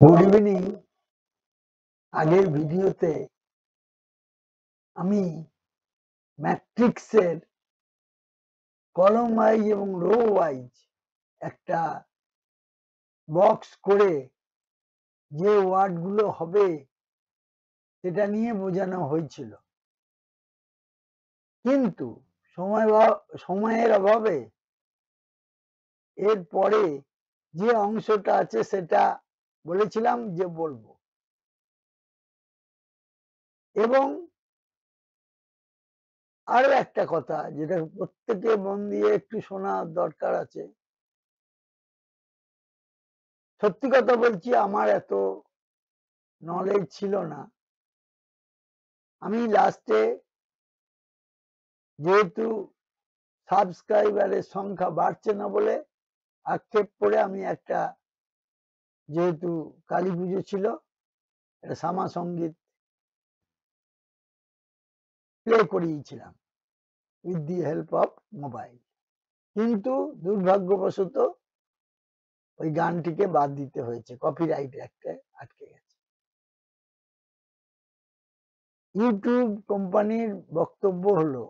Good evening. আগের ভিডিওতে আমি ম্যাট্রিক্সের কলম ওয়াইজ এবং রো ওয়াইজ একটা বক্স করে যে ওয়ার্ডগুলো হবে সেটা নিয়ে বোঝানো হয়েছিল, কিন্তু সময়ের অভাবে এর পরে যে অংশটা আছে সেটা বলেছিলাম যে বলবো। এবং আরো একটা কথা যেটা প্রত্যেকে মন দিয়ে একটু শোনার দরকার আছে। সত্যি কথা বলছি, আমার এত নলেজ ছিল না। আমি লাস্টে যেহেতু সাবস্ক্রাইবারের সংখ্যা বাড়ছে না বলে আক্ষেপ করে আমি একটা, যেহেতু কালী পুজো ছিল, একটা শ্যামা সঙ্গীত প্লে করিয়েছিলাম with the help of mobile, কিন্তু দুর্ভাগ্যবশত ওই গানটিকে বাদ দিতে হয়েছে, কপিরাইট অ্যাক্টে আটকে গেছে। ইউটিউব কোম্পানির বক্তব্য হলো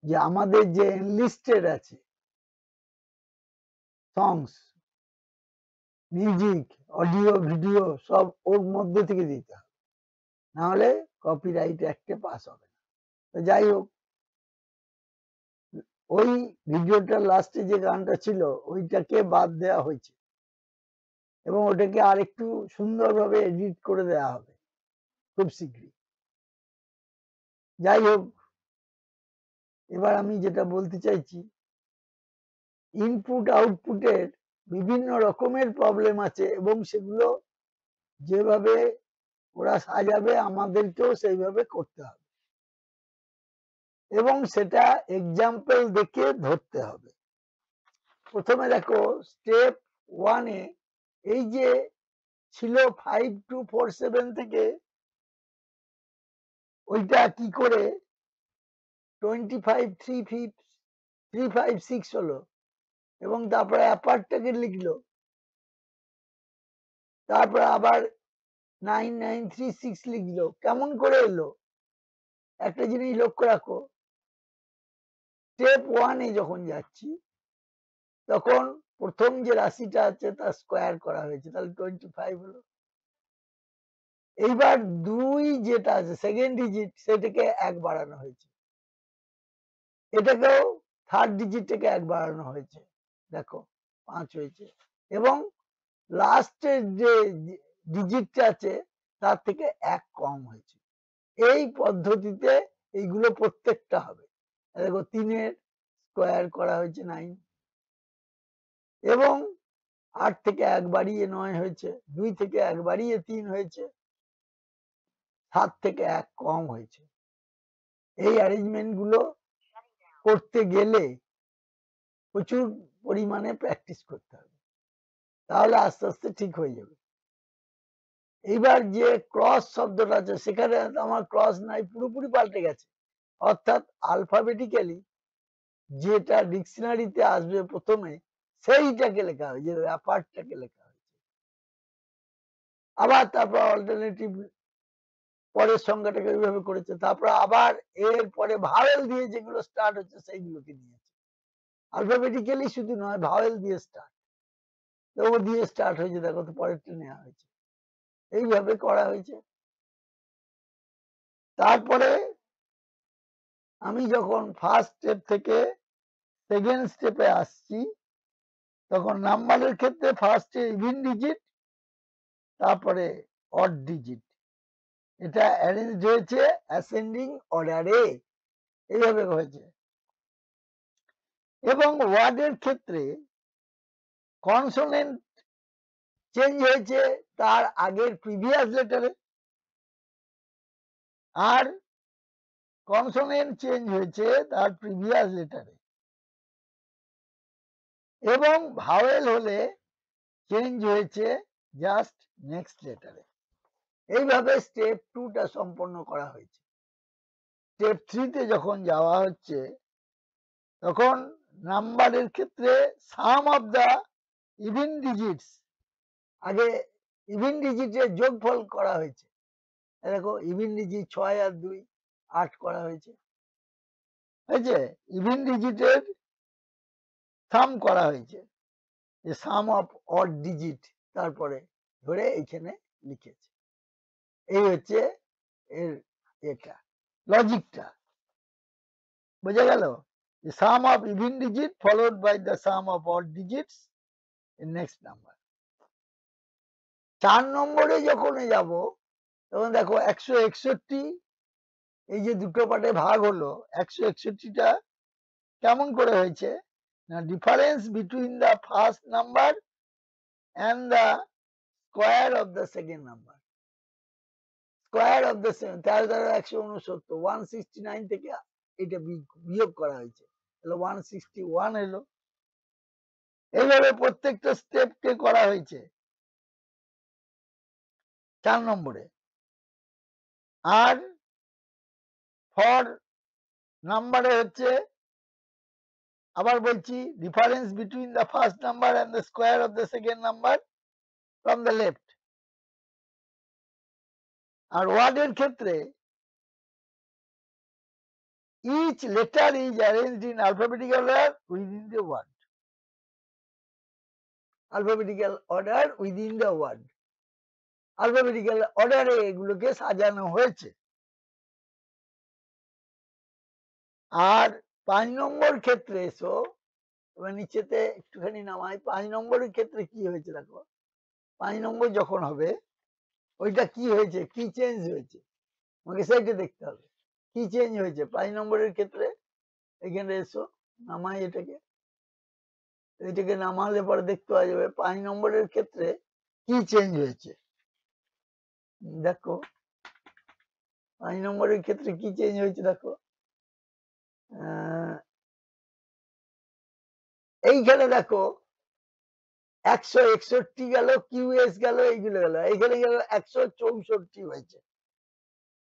যে আমাদের যে এনলিস্টেড আছে সংস, মিউজিক, অডিও, ভিডিও সব ওর মধ্যে থেকে দিতে হবে, নাহলে কপিরাইট অ্যাক্টে পাস হবে না। তো যাই হোক, ওই ভিডিওটার লাস্টে যে গানটা ছিল ওইটাকে বাদ দেওয়া হয়েছে এবং ওটাকে আর একটু সুন্দরভাবে এডিট করে দেওয়া হবে খুব শীঘ্রই। যাই হোক, এবার আমি যেটা বলতে চাইছি, ইনপুট আউটপুটের বিভিন্ন রকমের প্রবলেম আছে এবং সেগুলো যেভাবে ওরা সাজাবে আমাদেরকেও সেইভাবে করতে হবে এবং সেটা এক্সাম্পল দেখে ধরতে হবে। প্রথমে দেখো, স্টেপ 1 এ এই যে ছিল 5247 থেকে ওইটা কি করে 25,356 হলো এবং তারপরে অ্যাপারটাকে লিখলো, তারপর আবার 9936 লিখলো। কেমন করে এলো? একটা জিনিস লক্ষ্য রাখো, স্টেপ 1 এ যখন যাচ্ছি তখন প্রথম যে রাশিটা আছে তার স্কোয়ার করা হয়েছে, তাহলে 25 হলো। এইবার 2 যেটা আছে সেকেন্ড ডিজিট, সেটাকে 1 বাড়ানো হয়েছে, এটাকেও থার্ড ডিজিট থেকে 1 বাড়ানো হয়েছে, দেখো 5 হয়েছে। এবং লাস্টের যে ডিজিটটা আছে তার থেকে 1 কম হয়েছে। এই পদ্ধতিতে এইগুলো প্রত্যেকটা হবে। দেখো 3 এর স্কোয়ার করা হয়েছে 9 এবং 8 থেকে 1 বাড়িয়ে 9 হয়েছে, 2 থেকে 1 বাড়িয়ে 3 হয়েছে, 7 থেকে 1 কম হয়েছে। এই অ্যারেঞ্জমেন্ট গুলো করতে গেলে প্রচুর পরিমাণে প্র্যাকটিস করতে হবে, তাহলে আস্তে আস্তে ঠিক হয়ে যাবে। এইবার যে ক্রস শব্দটা আছে সেখানে আমার ক্রস নাই, পুরোপুরি পাল্টে গেছে। অর্থাৎ আলফাবেটিক্যালি যেটা ডিকশনারিতে আসবে প্রথমে সেইটাকে লেখা হয়েছে, যে ব্যাপারটাকে লেখা হয়েছে। আবার তারপর অল্টারনেটিভ পরের সংখ্যাটাকে ওইভাবে করেছে, তারপর আবার এর পরে ভাওয়েল দিয়ে যেগুলো স্টার্ট হচ্ছে সেইগুলোকে নিয়েছে। আলফাবেটিক্যালি শুধু নয়, ভাওয়েল দিয়ে স্টার্ট, তো ও দিয়ে স্টার্ট হয়েছে, দেখো তো পরেরটা নেওয়া হয়েছে, এইভাবে করা হয়েছে। তারপরে আমি যখন ফার্স্ট স্টেপ থেকে সেকেন্ড স্টেপে আসছি তখন নাম্বারের ক্ষেত্রে ফার্স্টে ইভেন ডিজিট, তারপরে অড ডিজিট, এটা অ্যারেঞ্জ হয়েছে অ্যাসেন্ডিং অর্ডারে, এইভাবে হয়েছে। এবং ওয়ার্ডের ক্ষেত্রে কনসোনেন্ট চেঞ্জ হয়েছে তার আগের প্রিভিয়াস লেটারে, আর কনসোনেন্ট চেঞ্জ হয়েছে তার প্রিভিয়াস লেটারে, এবং ভাওয়েল হলে চেঞ্জ হয়েছে জাস্ট নেক্সট লেটারে। এইভাবে স্টেপ 2টা সম্পন্ন করা হয়েছে। স্টেপ 3তে যখন যাওয়া হচ্ছে তখন নাম্বারের ক্ষেত্রে সাম অফ দা ইভেন ডিজিটস, আগে ইভেন ডিজিটের যোগফল করা হয়েছে। দেখো ইভেন ডিজিট 6 আর 2 8 করা হয়েছে। হয়েছে? ইভেন ডিজিটের সাম করা হয়েছে। যে সাম অফ অড ডিজিট তারপরে ধরে এইখানে লিখেছে। এই হচ্ছে এর এটা লজিকটা। বোঝা গেল? The sum of even digit followed by the sum of odd digits in next number. 4 নম্বরে যখন যাব তখন দেখো 161 এই যে দুটো পার্টে ভাগ হলো 161টা কেমন করে হয়েছে না difference between the first number and the square of the second number. Square of the 13,169 169 থেকে এটা বিয়োগ করা হয়েছে তাহলে 161 এলো। এইভাবে প্রত্যেকটা স্টেপকে করা হয়েছে 4 নম্বরে। আর ফর নাম্বারে হচ্ছে আবার বলছি difference between the first number and the square of the second number from the left. আর ওয়ার্ডের ক্ষেত্রে each letter is arranged in alphabetical order within the word. Alphabetical order within the word. Alphabetical order এ এগুলোকে সাজানো হয়েছে। আর 5 নম্বর ক্ষেত্রে এসো এবার নিচেতে একটুখানি নামাই। 5 নম্বরের ক্ষেত্রে কি হয়েছে দেখো 5 নম্বর যখন হবে ওইটা কি হয়েছে কি চেঞ্জ হয়েছে আমাকে সেইটা দেখতে হবে কি চেঞ্জ হয়েছে 5 নম্বরের ক্ষেত্রে। এখানে এসো নামাই এটাকে নামালে পরে দেখতে পাওয়া যাবে 5 নম্বরের ক্ষেত্রে কি চেঞ্জ হয়েছে। দেখো 5 নম্বরের ক্ষেত্রে কি চেঞ্জ হয়েছে দেখো এইখানে দেখো 161 গেল কিউএস গেল এইগুলো গেল এইখানে গেল 164 হয়েছে।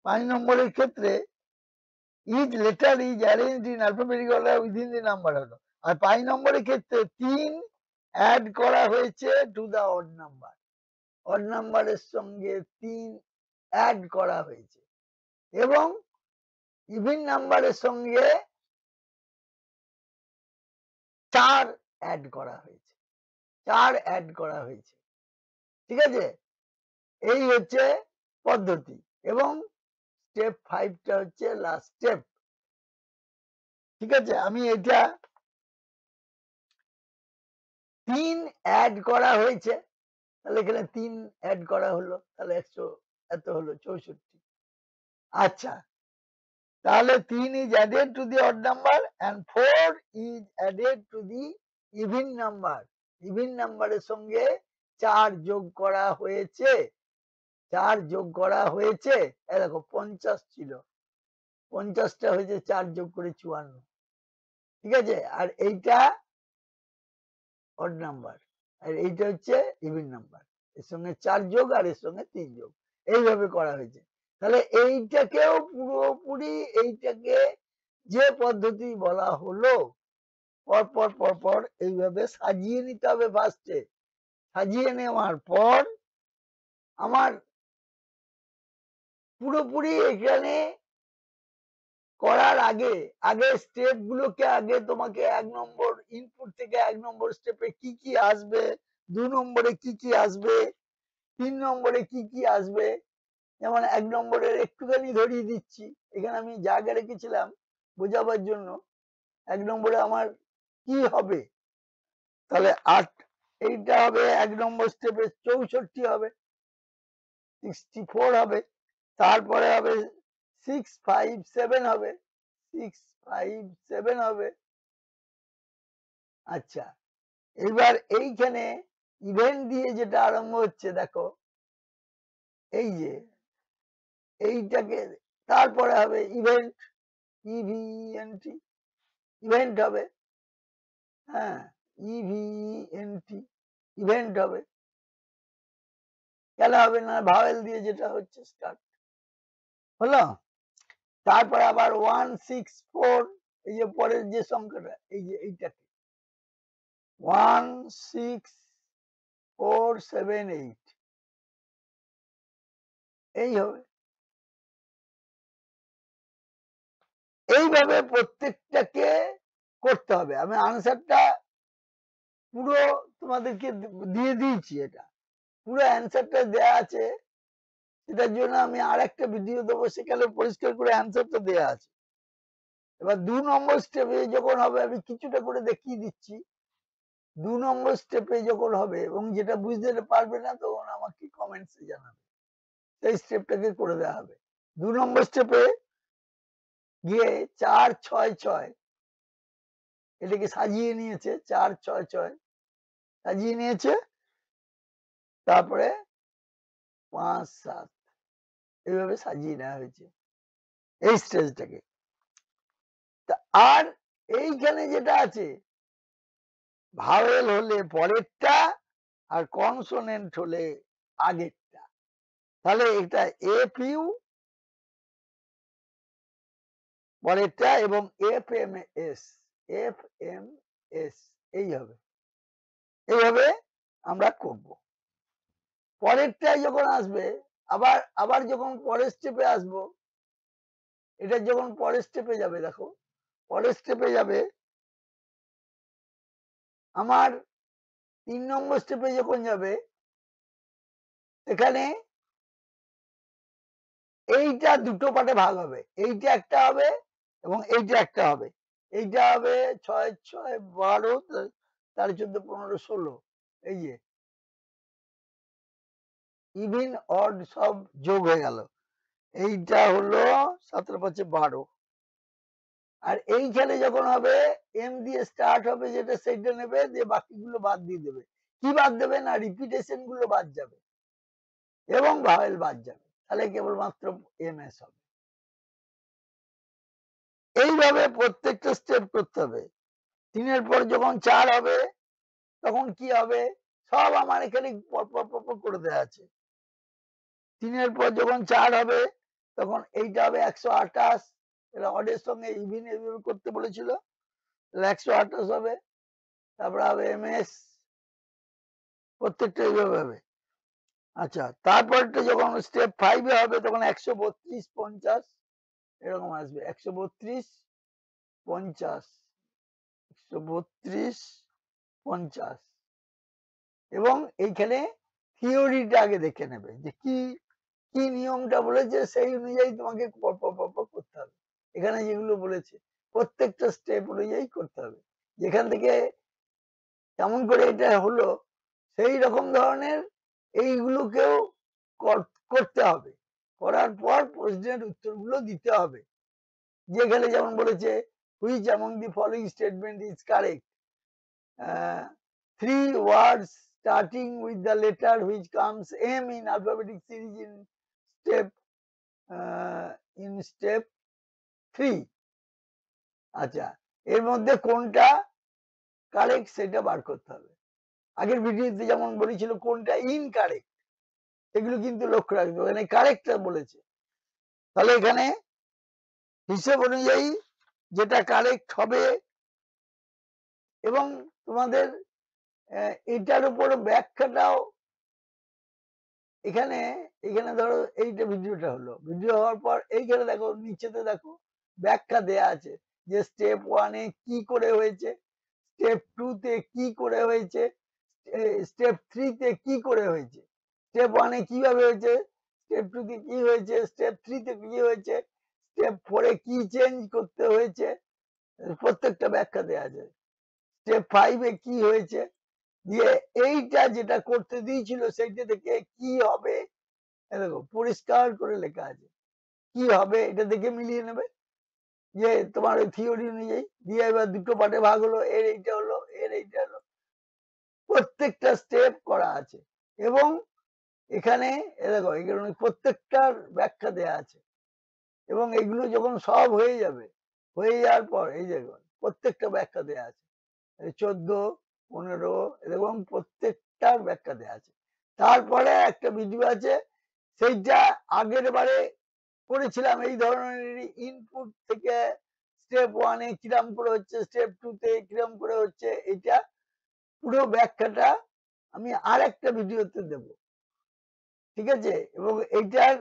5 নম্বরের ক্ষেত্রে each letter is arranged in alphabetical order within the number হলো। আর 5 নম্বরের ক্ষেত্রে 3 অ্যাড করা হয়েছে to the odd number. Odd নাম্বারের সঙ্গে 3 অ্যাড করা হয়েছে এবং ইভেন নাম্বারের সঙ্গে 4 অ্যাড করা হয়েছে 4 অ্যাড করা হয়েছে। ঠিক আছে এই হচ্ছে পদ্ধতি এবং স্টেপ 5টা হচ্ছে লাস্ট স্টেপ। ঠিক আছে আমি এটা 3 অ্যাড করা হয়েছে তাহলে এখানে 3 অ্যাড করা হলো তাহলে 100 এত হলো 64। আচ্ছা তাহলে 3 is added to the odd number and 4 is added to the even number. even নাম্বারের সঙ্গে 4 যোগ করা হয়েছে 4 যোগ করা হয়েছে এই দেখো 50 ছিল 50টা হয়েছে 4 যোগ করে 54। ঠিক আছে আর এইটা অড নাম্বার আর এইটা হচ্ছে ইভেন নাম্বার এর সঙ্গে 4 যোগ আর এর সঙ্গে 3 যোগ এইভাবে করা হয়েছে। তাহলে এইটাকেও পুরোপুরি এইটাকে যে পদ্ধতি বলা হলো পরপর পরপর এইভাবে সাজিয়ে নিতে হবে। ফার্স্টে সাজিয়ে নেওয়ার পর আমার পুরোপুরি এখানে করার আগে আগে স্টেপ গুলোকে আগে তোমাকে 1 নম্বর ইনপুট থেকে 1 নম্বর স্টেপে কি কি আসবে 2 নম্বরে কি কি আসবে 3 নম্বরে কি কি আসবে যেমন 1 নম্বরের একটুখানি ধরিয়ে দিচ্ছি এখানে আমি জায়গা রেখেছিলাম বোঝাবার জন্য। 1 নম্বরে আমার কি হবে তাহলে 8 এইটা হবে 1 নম্বর স্টেপে 64 হবে 64 হবে তারপরে হবে 657 হবে 657 হবে। আচ্ছা এবার এইখানে ইভেন্ট দিয়ে যেটা আরম্ভ হচ্ছে দেখো এই যে এইটাকে তারপরে হবে ইভেন্ট ইভিএনটি ইভেন্ট হবে হ্যাঁ ইভিএনটি ইভেন্ট হবে কেন হবে না ভাওয়েল দিয়ে যেটা হচ্ছে স্টার্ট হলো। তারপরে আবার 164 এই যে পরের যে সংখ্যাটা এই যে এইটাকে 16478 এই হবে। এইভাবে প্রত্যেকটাকে করতে হবে। আমি আনসারটা পুরো তোমাদেরকে দিয়ে দিয়েছি, এটা পুরো অ্যান্সারটা দেয়া আছে। সেটার জন্য আমি আরেকটা ভিডিও দেবো, সেখানে পরিষ্কার করে অ্যান্সারটা দেয়া আছে। এবার ২ নম্বর স্টেপে যখন হবে, আমি কিছুটা করে দেখিয়ে দিচ্ছি। ২ নম্বর স্টেপে যখন হবে এবং যেটা বুঝতে পারবে না তখন আমাকে কমেন্টসে জানাবে। সেই স্টেপটাকে করে দেওয়া হবে। ২ নম্বর স্টেপে গিয়ে ৪-৬-৬ এটাকে সাজিয়ে নিয়েছে, ৪-৬-৬ সাজিয়ে নিয়েছে। তারপরে ৫-৭ এইভাবে সাজিয়ে নেওয়া হয়েছে এই স্টেজটাকে। আর এইখানে যেটা আছে, ভাওয়েল হলে পরেরটা আর কনসোনেন্ট হলে আগেরটা। তাহলে এটা এফ ইউ পরেরটা এবং F M S, F M S এই হবে। এইভাবে আমরা করব। পরেরটায় যখন আসবে, আবার আবার যখন পরের স্টেপে আসবো, এটা যখন পরের স্টেপে যাবে, দেখো পরের স্টেপে যাবে আমার ৩ নম্বর স্টেপে যখন যাবে, এখানে এইটা দুটো পার্টে ভাগ হবে। এইটা একটা হবে এবং এইটা একটা হবে। এইটা হবে ৬-৬-১২ তাহলে ১৪, ১৫, ১৬ এই যে ইভিন অড সব যোগ হয়ে গেল। এইটা হলো ১৭-৫-১২। আর এইখানে যখন হবে এম দিয়ে স্টার্ট হবে, যেটা সেইটা নেবে, দিয়ে বাকিগুলো বাদ দিয়ে দেবে। কি বাদ দেবে না, রিপিটেশন গুলো বাদ যাবে এবং ভাওয়েল বাদ যাবে। তাহলে কেবলমাত্র এম এস হবে। এইভাবে প্রত্যেকটা স্টেপ করতে হবে। ৩ এর পর যখন ৪ হবে তখন কি হবে, সব আমার এখানে পরপর করে দেওয়া আছে। ৩ এর পর যখন ৪ হবে তখন এইটা হবে ১২৮। এটা অডের সঙ্গে ইভিন এইভাবে করতে বলেছিল, ১২৮ হবে। তারপরে হবে এম এস, প্রত্যেকটা এইভাবে হবে। আচ্ছা, তারপরটা যখন স্টেপ 5 এ হবে তখন ১৩২-৫০ এরকম আসবে। ১৩২-৫০, ১৩২-৫০ এবং এইখানে থিওরিটা আগে দেখে নেবে যে কি কি নিয়মটা বলেছে, সেই অনুযায়ী তোমাকে পরপর করতে হবে। এখানে যেগুলো বলেছে প্রত্যেকটা স্টেপ অনুযায়ী করতে হবে। যেখান থেকে কেমন করে এটা হলো সেই রকম ধরনের এইগুলোকেও করতে হবে। করার পর প্রশ্নের উত্তরগুলো দিতে হবে। যেখানে যেমন বলেছে which among the following statement is correct, 3 words starting with the letter which comes M in alphabetic series in step 3। আচ্ছা, এর মধ্যে কোনটা কারেক্ট সেটা বার করতে হবে। আগের ভিডিওতে যেমন বলেছিল কোনটা ইনকারেক্ট, এগুলো কিন্তু লক্ষ্য রাখবে। এখানে কারেক্টটা বলেছে, তাহলে এখানে হিসেব অনুযায়ী যেটা কারেক্ট হবে এবং তোমাদের এটার উপর ব্যাখ্যাটাও এখানে এখানে ধরো এইটা ভিডিওটা হলো, ভিডিও হওয়ার পর এইখানে দেখো নিচেতে দেখো ব্যাখ্যা দেয়া আছে যে স্টেপ 1 এ কি করে হয়েছে, স্টেপ 2 তে কি করে হয়েছে, স্টেপ 3 তে কি করে হয়েছে, স্টেপ 1 এ কিভাবে হয়েছে, স্টেপ 2 তে কি হয়েছে, স্টেপ 3 তে কি হয়েছে, স্টেপ 4 এ কি চেঞ্জ করতে হয়েছে, প্রত্যেকটা ব্যাখ্যা দেয়া আছে। স্টেপ 5 এ কি হয়েছে, দিয়ে এইটা যেটা করতে দিয়েছিল সেইটা থেকে কি হবে, দেখো পরিষ্কার করে লেখা আছে কি হবে, এটা দেখে মিলিয়ে নেবে যে তোমার ওই থিওরি অনুযায়ী। দিয়ে এবার দুটো পার্টে ভাগ হলো, এর এইটা হলো, এর এইটা হলো, প্রত্যেকটা স্টেপ করা আছে এবং এখানে দেখো এখানে প্রত্যেকটার ব্যাখ্যা দেয়া আছে এবং এগুলো যখন সব হয়ে যাবে, হয়ে যাওয়ার পর এই যে প্রত্যেকটা ব্যাখ্যা দেয়া আছে, 14, 15 এবং প্রত্যেকটার ব্যাখ্যা দেয়া আছে। তারপরে একটা ভিডিও আছে, সেইটা আগের বারে করেছিলাম এই ধরনের ইনপুট থেকে স্টেপ 1 এ কিরম করে হচ্ছে, স্টেপ 2 তে কিরম করে হচ্ছে, এটা পুরো ব্যাখ্যাটা আমি আরেকটা ভিডিওতে দেব, ঠিক আছে। এবং এইটার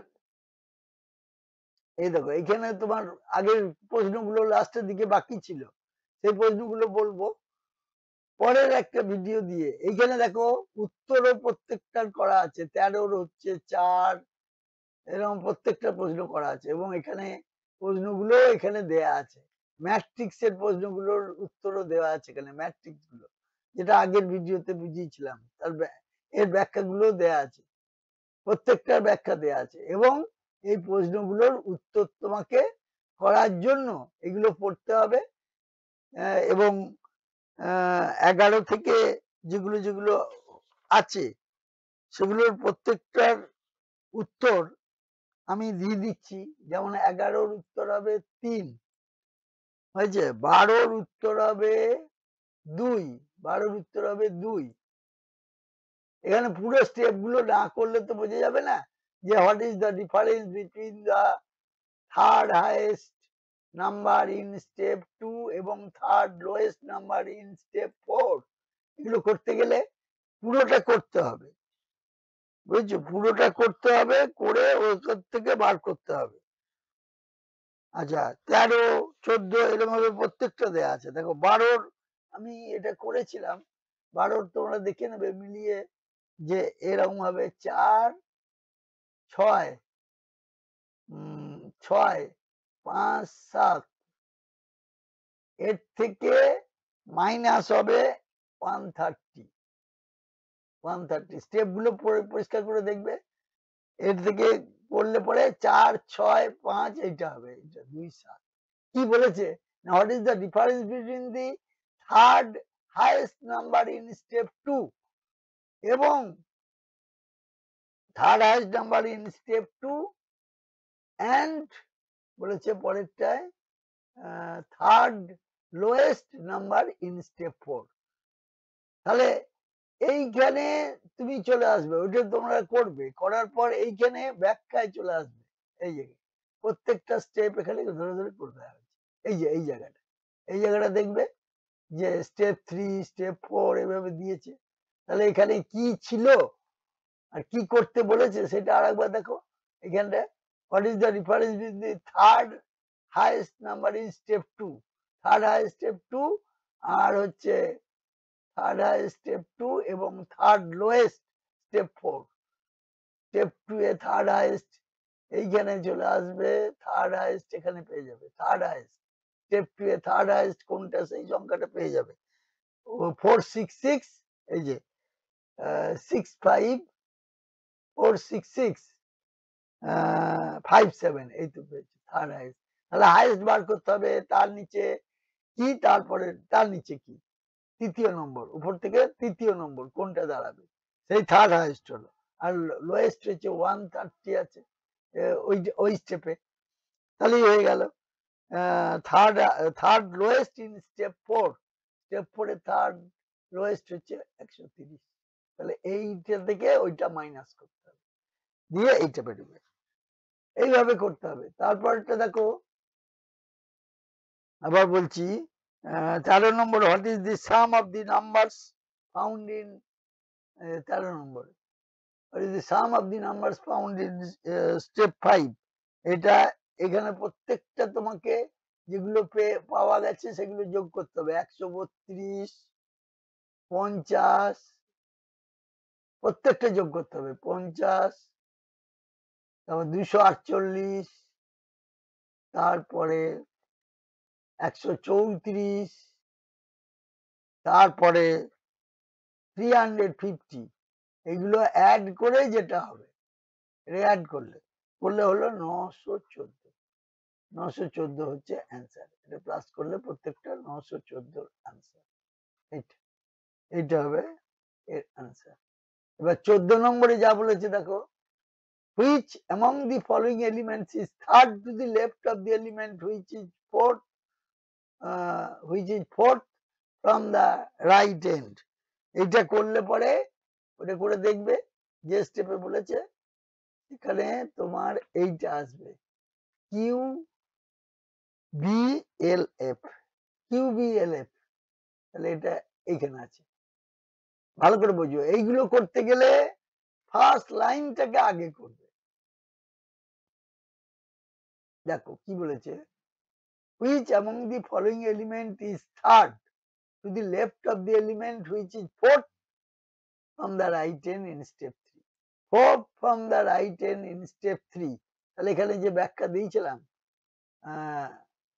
এই দেখো এখানে তোমার আগের প্রশ্নগুলো লাস্টের দিকে বাকি ছিল, সেই প্রশ্নগুলো বলবো পরের একটা ভিডিও দিয়ে। এইখানে দেখো উত্তরও প্রত্যেকটার করা আছে, 13 হচ্ছে 4, এরকম প্রত্যেকটা প্রশ্ন করা আছে এবং এখানে প্রশ্নগুলো এখানে দেয়া আছে। ম্যাট্রিক্সের প্রশ্নগুলোর উত্তরও দেওয়া আছে এখানে, ম্যাট্রিক্স গুলো যেটা আগের ভিডিওতে বুঝিয়েছিলাম তার এর ব্যাখ্যাগুলো দেয়া আছে, প্রত্যেকটার ব্যাখ্যা দেয়া আছে এবং এই প্রশ্নগুলোর উত্তর তোমাকে করার জন্য এগুলো পড়তে হবে এবং 11 থেকে যেগুলো যেগুলো আছে সেগুলোর প্রত্যেকটার উত্তর আমি দিয়ে দিচ্ছি। যেমন 11-র উত্তর হবে 3, হয়েছে। 12-র উত্তর হবে 2, 12-র উত্তর হবে 2। এখানে পুরো স্টেপ গুলো না করলে তো বোঝা যাবে না যে what is the difference between the third highest number in step 2 এবং third lowest number in step 4। এগুলো করতে গেলে পুরোটা করতে হবে, বুঝছো? পুরোটা করতে হবে, করে ওখান থেকে বার করতে হবে। আচ্ছা 13, 14 এরকম ভাবে প্রত্যেকটা দেয়া আছে। দেখো 12-র আমি এটা করেছিলাম, 12-র তোমরা দেখে নেবে মিলিয়ে যে এরকম ভাবে 4, 6, 6, 5, 7, এর থেকে মাইনাস হবে 130, 130 স্টেপ গুলো পরিষ্কার করে দেখবে। এর থেকে করলে পরে 4, 6, 5 এইটা হবে, এটা 2, 7। কি বলেছে, what is the difference between the third highest number in step 2 এবং third highest number in step 2 and বলেছে পরেরটায় third lowest number in step 4। তাহলে এইখানে তুমি চলে আসবে, ওইটা তোমরা করবে, করার পর এইখানে ব্যাখ্যায় চলে আসবে। এই যে প্রত্যেকটা স্টেপ এখানে ধরে ধরে করতে হবে। এই যে এই জায়গাটা দেখবে যে স্টেপ 3, স্টেপ 4 এভাবে দিয়েছে। তাহলে এখানে কি ছিল আর কি করতে বলেছে সেটা আরেকবার দেখো। এখানটা what is the difference between the third highest number in step 2, third highest step 2 আর হচ্ছে থার্ড হাইয়েস্ট স্টেপ 2 এবং থার্ড লোয়েস্ট স্টেপ 4। স্টেপ 2 এ থার্ড হাইয়েস্ট এইখানে চলে আসবে, থার্ড হাইয়েস্ট এখানে পেয়ে যাবে, থার্ড হাইয়েস্ট স্টেপ 2 এ থার্ড হাইয়েস্ট কোনটা সেই সংখ্যাটা পেয়ে যাবে। 466, এই যে 65, 466, 57, এই তো পেয়েছে থার্ড হাইয়েস্ট। তাহলে হাইয়েস্ট বার করতে হবে, তার নিচে কি, তারপরে তার নিচে কি, তৃতীয় নম্বর, উপর থেকে তৃতীয় নম্বর কোনটা দাঁড়াবে, সেই থার্ড হাইয়েস্ট হলো। আর লোয়েস্ট হচ্ছে 130 আছে ওই স্টেপে। তাহলেই হয়ে গেল third lowest in step 4, step 4 A third lowest হচ্ছে 130। তাহলে এইটা থেকে ওইটা মাইনাস করতে হবে, দিয়ে এইটা বেরোবে, এইভাবে করতে হবে। তারপরটা দেখো আবার বলছি 13 নম্বর, what is the sum of the numbers found in 13 নম্বর, what is the sum of the numbers found in step 5। এটা এখানে প্রত্যেকটা তোমাকে যেগুলো পাওয়া গেছে সেগুলো যোগ করতে হবে। 132, 50, প্রত্যেকটা যোগ করতে হবে। 50, তারপর 248, তারপরে 134, তারপরে 350, এগুলো অ্যাড করে যেটা হবে, অ্যাড করলে হলো 914। 914 হচ্ছে অ্যান্সার। এটা প্লাস করলে প্রত্যেকটা 914 অ্যান্সার। এইটা হবে এর অ্যান্সার। এবার 14 নম্বরে যা বলেছে দেখো, which among the following elements is third to the left of the element which is fourth from the right end। এটা করলে পরে ওটা করে দেখবে যে স্টেপে বলেছে এখানে তোমার এইটা আসবে Q B L F, Q B L F. তাহলে এটা এইখানে আছে, ভালো করে বুঝো। এইগুলো করতে গেলে ফার্স্ট লাইনটাকে আগে করবে। দেখো কি বলেছে, which among the following element is third to the left of the element which is fourth from the right hand in step 3, fourth from the right hand in step 3। তাহলে এখানে যে ব্যাখ্যা দিয়েছিলাম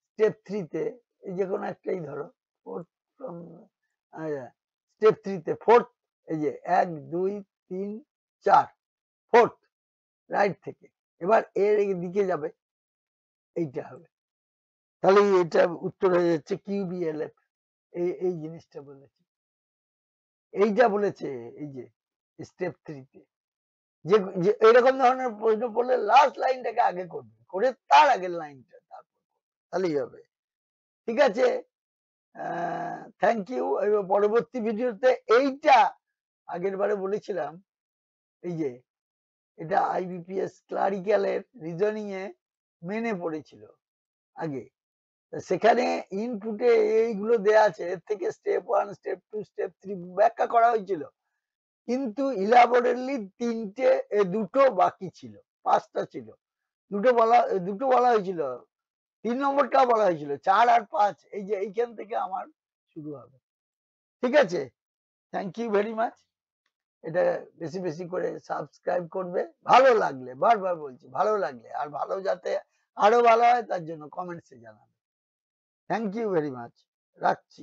স্টেপ 3 তে এই যে কোনো একটাই ধরো, ফোর্থ ফ্রম স্টেপ 3 তে ফোর্থ, এই যে 1 2 3 4 ফোর্থ রাইট থেকে, এবার এর দিকে যাবে, এইটা হবে। তাহলে এটা উত্তর হয়ে যাচ্ছে কিউবিএলএফ। এই জিনিসটা বলেছে, এইটা বলেছে এই যে স্টেপ 3 তে যে এরকম ধরনের প্রশ্ন পড়লে লাস্ট লাইনটাকে আগে করবে, করে তার আগের লাইনটা তারপর তাহলেই হবে। ঠিক আছে, থ্যাংক ইউ। এবার পরবর্তী ভিডিওতে এইটা আগের বারে বলেছিলাম, এই যে এটা আইবিপিএস ক্লারিক্যালের রিজনিং এ মেনে পড়েছিল আগে, সেখানে ইনপুটে এইগুলো দেয়া আছে, এর থেকে স্টেপ 1 স্টেপ 2 স্টেপ 3 ব্যাখ্যা করা হয়েছিল, কিন্তু ইলাবোরেটলি দুটো বাকি ছিল, 5টা ছিল, দুটো বলা হয়েছিল, 3 নম্বরটা বলা হয়েছিল, 4 আর 5 এই যে এইখান থেকে আমার শুরু হবে। ঠিক আছে, থ্যাংক ইউ ভেরি মাচ। এটা বেশি বেশি করে সাবস্ক্রাইব করবে, ভালো লাগলে, বারবার বলছি ভালো লাগলে, আর ভালো যাতে আরো ভালো হয় তার জন্য কমেন্টসে জানাবে। থ্যাংক ইউ ভেরি মাচ, রাখছি।